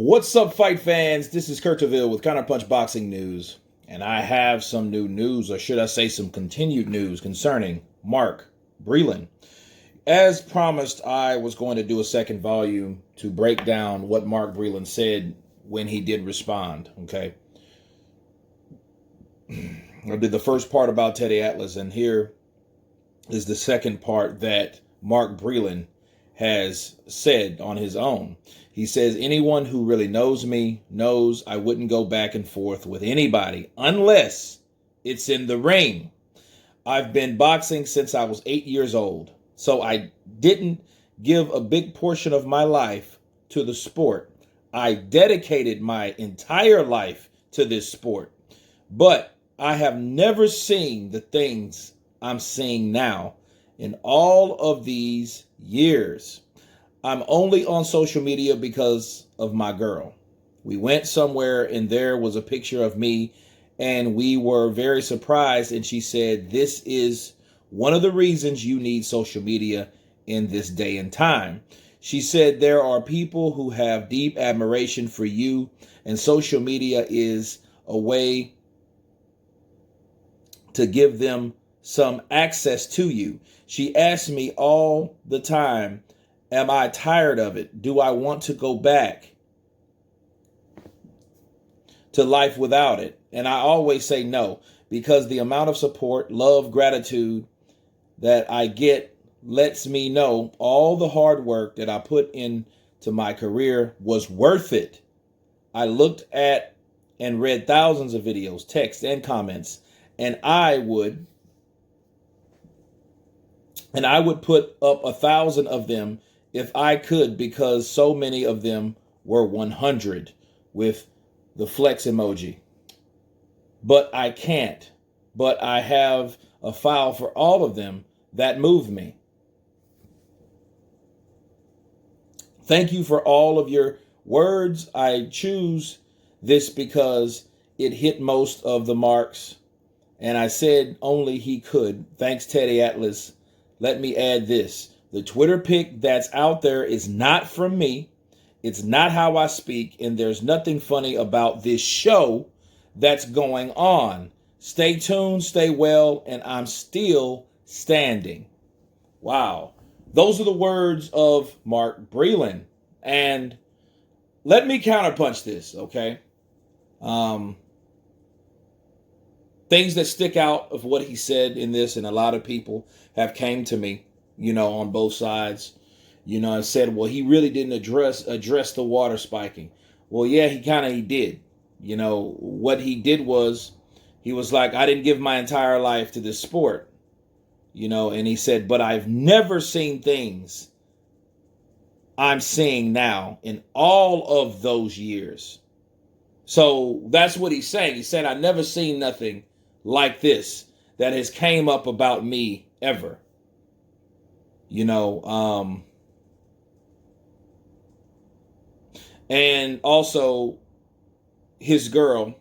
What's up, fight fans? This is Kurt Deville with Counterpunch Boxing News, and I have some new news, or should I say some continued news, concerning Mark Breland. As promised, I was going to do a second volume to break down what Mark Breland said when he did respond, okay? I did the first part about Teddy Atlas, and here is the second part that Mark Breland has said on his own. He says, anyone who really knows me knows I wouldn't go back and forth with anybody unless it's in the ring. I've been boxing since I was 8 years old, so I didn't give a big portion of my life to the sport. I dedicated my entire life to this sport, but I have never seen the things I'm seeing now in all of these years. I'm only on social media because of my girl. We went somewhere and there was a picture of me and we were very surprised. And she said, this is one of the reasons you need social media in this day and time. She said, there are people who have deep admiration for you, and social media is a way to give them some access to you. She asked me all the time, am I tired of it? Do I want to go back to life without it? And I always say no, because the amount of support, love, gratitude that I get lets me know all the hard work that I put into my career was worth it. I looked at and read thousands of videos, texts, and comments, and I would put up 1,000 of them if I could, because so many of them were 100 with the flex emoji. But I can't. But I have a file for all of them that move me. Thank you for all of your words. I choose this because it hit most of the marks, and I said only he could. Thanks, Teddy Atlas. Let me add this. The Twitter pic that's out there is not from me. It's not how I speak, and there's nothing funny about this show that's going on. Stay tuned, stay well, and I'm still standing. Wow. Those are the words of Mark Breland. And let me counterpunch this, okay? Things that stick out of what he said in this, and a lot of people have came to me, on both sides, and said, well, he really didn't address the water spiking. Well, yeah, he did. What he did was, he was like, I didn't give my entire life to this sport, and he said, but I've never seen things I'm seeing now in all of those years. So that's what he's saying. He said, I've never seen nothing like this that has came up about me ever. And also his girl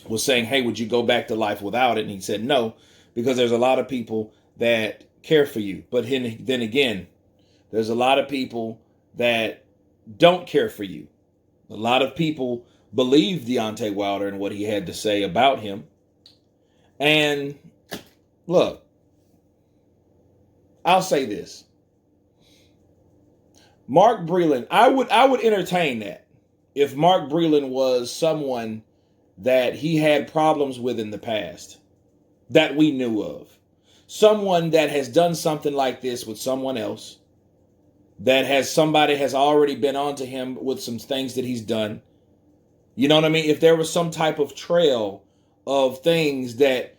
was saying, hey, would you go back to life without it? And he said, no, because there's a lot of people that care for you. But then again, there's a lot of people that don't care for you. A lot of people believe Deontay Wilder and what he had to say about him. And look, I'll say this. Mark Breland, I would entertain that if Mark Breland was someone that he had problems with in the past that we knew of. Someone that has done something like this with someone else, that somebody has already been onto him with some things that he's done. You know what I mean? If there was some type of trail of things that,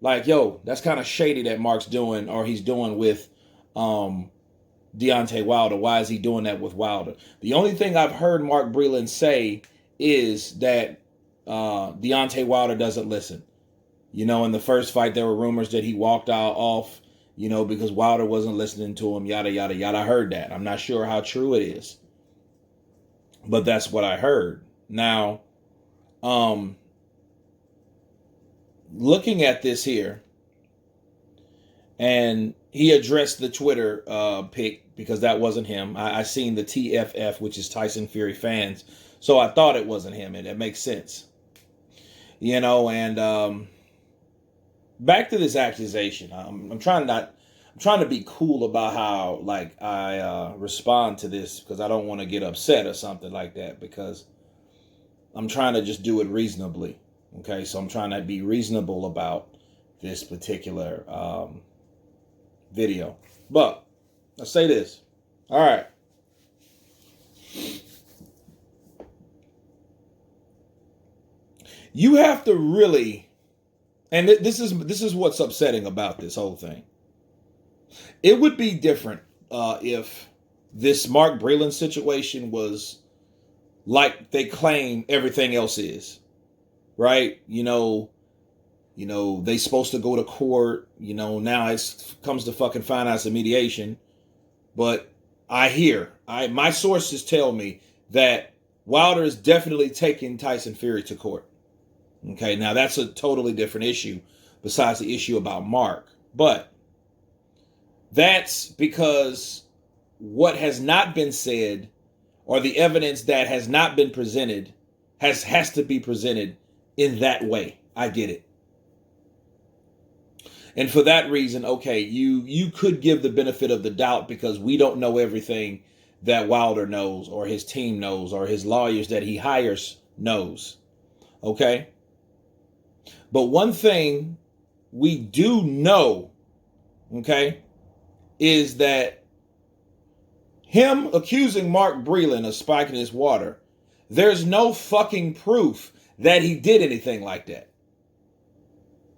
like, yo, that's kind of shady that Mark's doing, or he's doing with Deontay Wilder. Why is he doing that with Wilder? The only thing I've heard Mark Breland say is that Deontay Wilder doesn't listen. In the first fight, there were rumors that he walked out off, because Wilder wasn't listening to him, yada, yada, yada. I heard that. I'm not sure how true it is, but that's what I heard. Now, looking at this here, And he addressed the Twitter pic because that wasn't him. I seen the TFF, which is Tyson Fury fans. So I thought it wasn't him, and it makes sense. And back to this accusation. I'm trying to be cool about how I respond to this, because I don't want to get upset or something like that, because I'm trying to just do it reasonably. Okay, so I'm trying to be reasonable about this particular video. But I'll say this. All right. You have to really, and this is what's upsetting about this whole thing. It would be different if this Mark Breland situation was like they claim everything else is, right? They supposed to go to court. Now it comes to fucking finance and mediation. But my sources tell me that Wilder is definitely taking Tyson Fury to court. Okay, now that's a totally different issue besides the issue about Mark. But that's because what has not been said, or the evidence that has not been presented, has to be presented in that way. I get it. And for that reason, okay, you could give the benefit of the doubt because we don't know everything that Wilder knows, or his team knows, or his lawyers that he hires knows. Okay? But one thing we do know, okay, is that him accusing Mark Breland of spiking his water, there's no fucking proof that he did anything like that.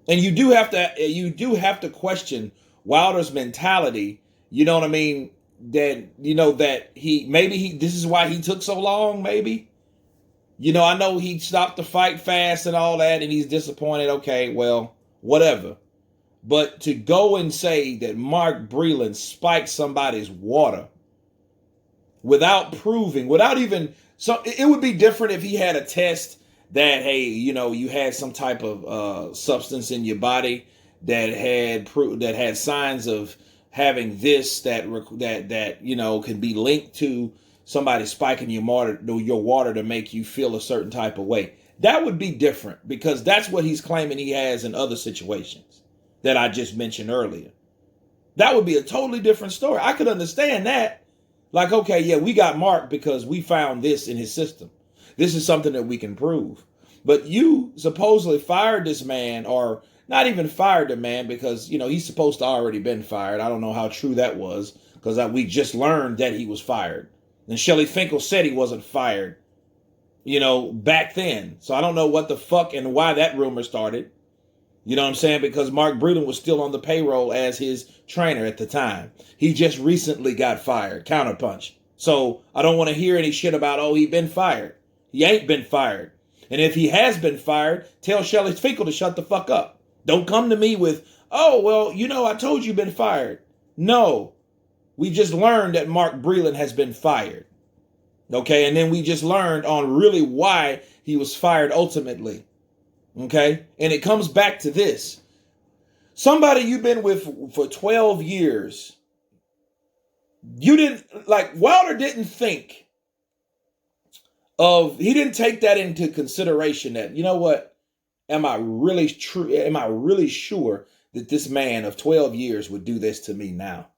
And you do have to question Wilder's mentality. You know what I mean? That this is why he took so long, maybe. I know he stopped the fight fast and all that, and he's disappointed. Okay, well, whatever. But to go and say that Mark Breland spiked somebody's water without proving, it would be different if he had a test that, hey, you had some type of substance in your body that had signs of having this that can be linked to somebody spiking your water to make you feel a certain type of way. That would be different, because that's what he's claiming he has in other situations that I just mentioned earlier. That would be a totally different story. I could understand that. Like, okay, yeah, we got Mark because we found this in his system. This is something that we can prove. But you supposedly fired this man, or not even fired the man, because, he's supposed to already been fired. I don't know how true that was, because we just learned that he was fired. And Shelly Finkel said he wasn't fired, back then. So I don't know what the fuck and why that rumor started. You know what I'm saying? Because Mark Breland was still on the payroll as his trainer at the time. He just recently got fired, Counterpunch. So I don't want to hear any shit about, he been fired. He ain't been fired. And if he has been fired, tell Shelly Finkel to shut the fuck up. Don't come to me with, I told you been fired. No. We just learned that Mark Breland has been fired. Okay, and then we just learned on really why he was fired ultimately. Okay, and it comes back to this. Somebody you've been with for 12 years, Wilder didn't think he didn't take that into consideration that, am I really sure that this man of 12 years would do this to me now?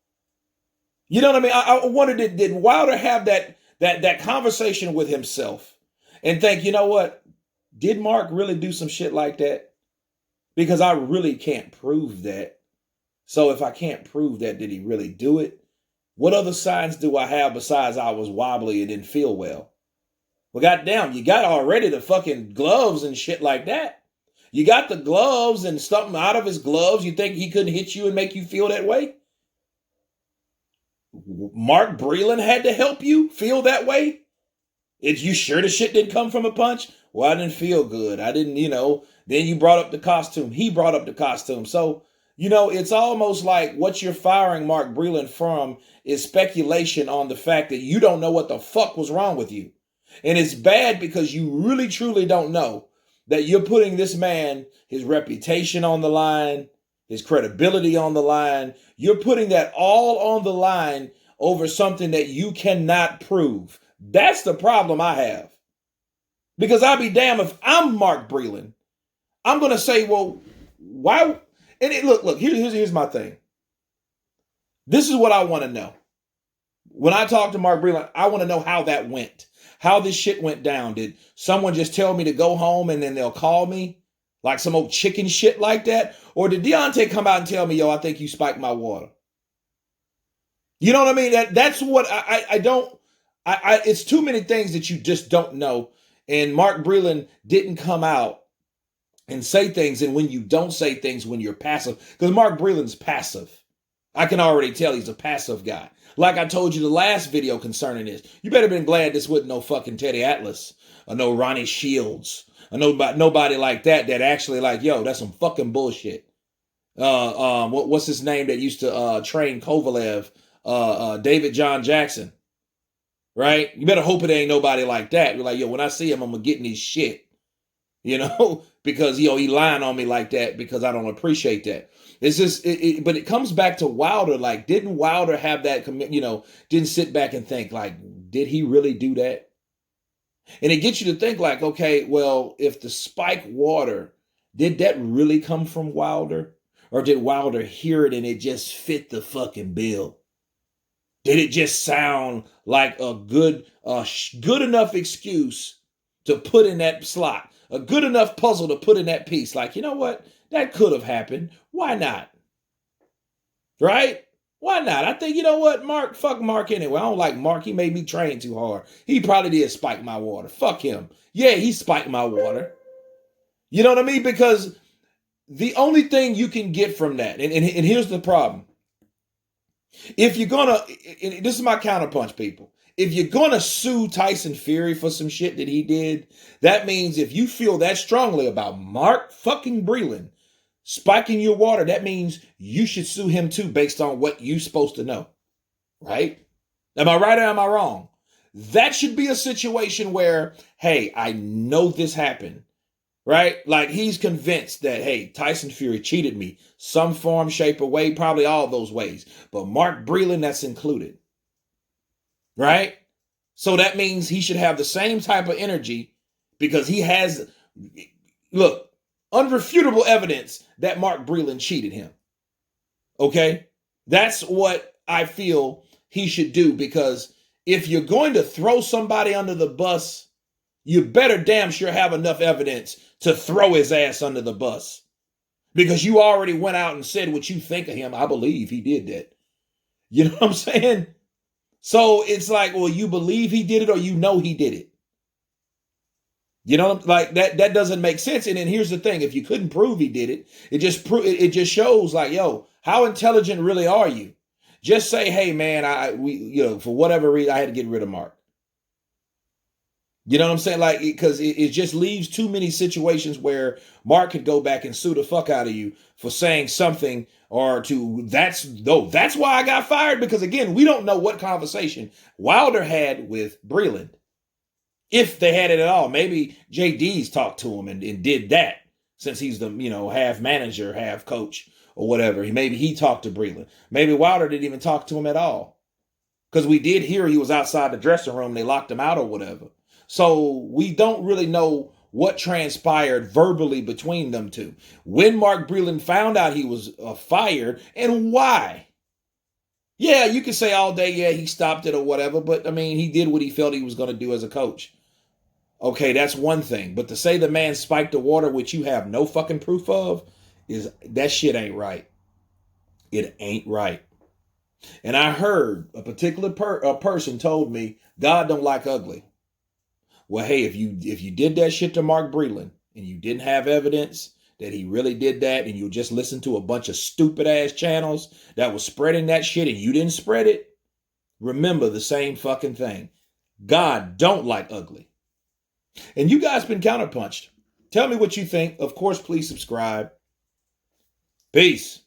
You know what I mean? I wonder, did Wilder have that conversation with himself and think, did Mark really do some shit like that? Because I really can't prove that. So if I can't prove that, did he really do it? What other signs do I have besides I was wobbly and didn't feel well? Well, goddamn, you got already the fucking gloves and shit like that. You got the gloves and something out of his gloves. You think he couldn't hit you and make you feel that way? Mark Breland had to help you feel that way? You sure the shit didn't come from a punch? Well, I didn't feel good. I didn't, Then you brought up the costume. He brought up the costume. So, it's almost like what you're firing Mark Breland from is speculation on the fact that you don't know what the fuck was wrong with you. And it's bad because you really, truly don't know that you're putting this man, his reputation on the line. his credibility on the line. You're putting that all on the line over something that you cannot prove. That's the problem I have. Because I'll be damned if I'm Mark Breland. I'm going to say, well, why? And look, here's my thing. This is what I want to know. When I talk to Mark Breland, I want to know how that went. How this shit went down. Did someone just tell me to go home and then they'll call me? Like some old chicken shit like that? Or did Deontay come out and tell me, yo, I think you spiked my water? You know what I mean? That's what I don't, it's too many things that you just don't know. And Mark Breland didn't come out and say things. And when you don't say things, when you're passive, because Mark Breland's passive. I can already tell he's a passive guy. Like I told you the last video concerning this, you better been glad this wasn't no fucking Teddy Atlas or no Ronnie Shields or nobody like that actually like, yo, that's some fucking bullshit. What's his name that used to train Kovalev? David John Jackson. Right? You better hope it ain't nobody like that. You're like, yo, when I see him, I'm gonna get in his shit. You know, because he lying on me like that because I don't appreciate that. It's just, but it comes back to Wilder. Like, didn't Wilder have that, didn't sit back and think, like, did he really do that? And it gets you to think, like, okay, well, if the spike water, did that really come from Wilder? Or did Wilder hear it and it just fit the fucking bill? Did it just sound like a good enough excuse to put in that slot? A good enough puzzle to put in that piece? Like, you know what? That could have happened. Why not? Right? Why not? I think, you know what? Fuck Mark anyway. I don't like Mark. He made me train too hard. He probably did spike my water. Fuck him. Yeah, he spiked my water. You know what I mean? Because the only thing you can get from that, and here's the problem. If you're gonna, this is my counterpunch, people. If you're gonna sue Tyson Fury for some shit that he did, that means if you feel that strongly about Mark fucking Breland spiking your water, that means you should sue him too based on what you're supposed to know. Right? Am I right or am I wrong? That should be a situation where, hey, I know this happened. Right? Like he's convinced that, hey, Tyson Fury cheated me. Some form, shape, or way, probably all those ways. But Mark Breland, that's included. Right? So that means he should have the same type of energy because he has, look, unrefutable evidence that Mark Breland cheated him. Okay? That's what I feel he should do, because if you're going to throw somebody under the bus, you better damn sure have enough evidence to throw his ass under the bus. Because you already went out and said what you think of him. I believe he did that. You know what I'm saying? So it's like, well, you believe he did it or you know he did it. You know, like that doesn't make sense. And then here's the thing. If you couldn't prove he did it, it just shows like, yo, how intelligent really are you? Just say, hey, man, for whatever reason, I had to get rid of Mark. You know what I'm saying? Like, because it just leaves too many situations where Mark could go back and sue the fuck out of you for saying something that's why I got fired. Because again, we don't know what conversation Wilder had with Breland. If they had it at all. Maybe JD's talked to him and did that, since he's the, half manager, half coach or whatever. Maybe he talked to Breland. Maybe Wilder didn't even talk to him at all. Because we did hear he was outside the dressing room. They locked him out or whatever. So we don't really know what transpired verbally between them two. When Mark Breland found out he was fired and why. Yeah, you can say all day, yeah, he stopped it or whatever. But, I mean, he did what he felt he was going to do as a coach. Okay, that's one thing. But to say the man spiked the water, which you have no fucking proof of, that shit ain't right. It ain't right. And I heard a particular person told me, God don't like ugly. Well, hey, if you did that shit to Mark Breland and you didn't have evidence that he really did that, and you just listened to a bunch of stupid ass channels that was spreading that shit and you didn't spread it, remember the same fucking thing. God don't like ugly. And you guys been counterpunched. Tell me what you think. Of course, please subscribe. Peace.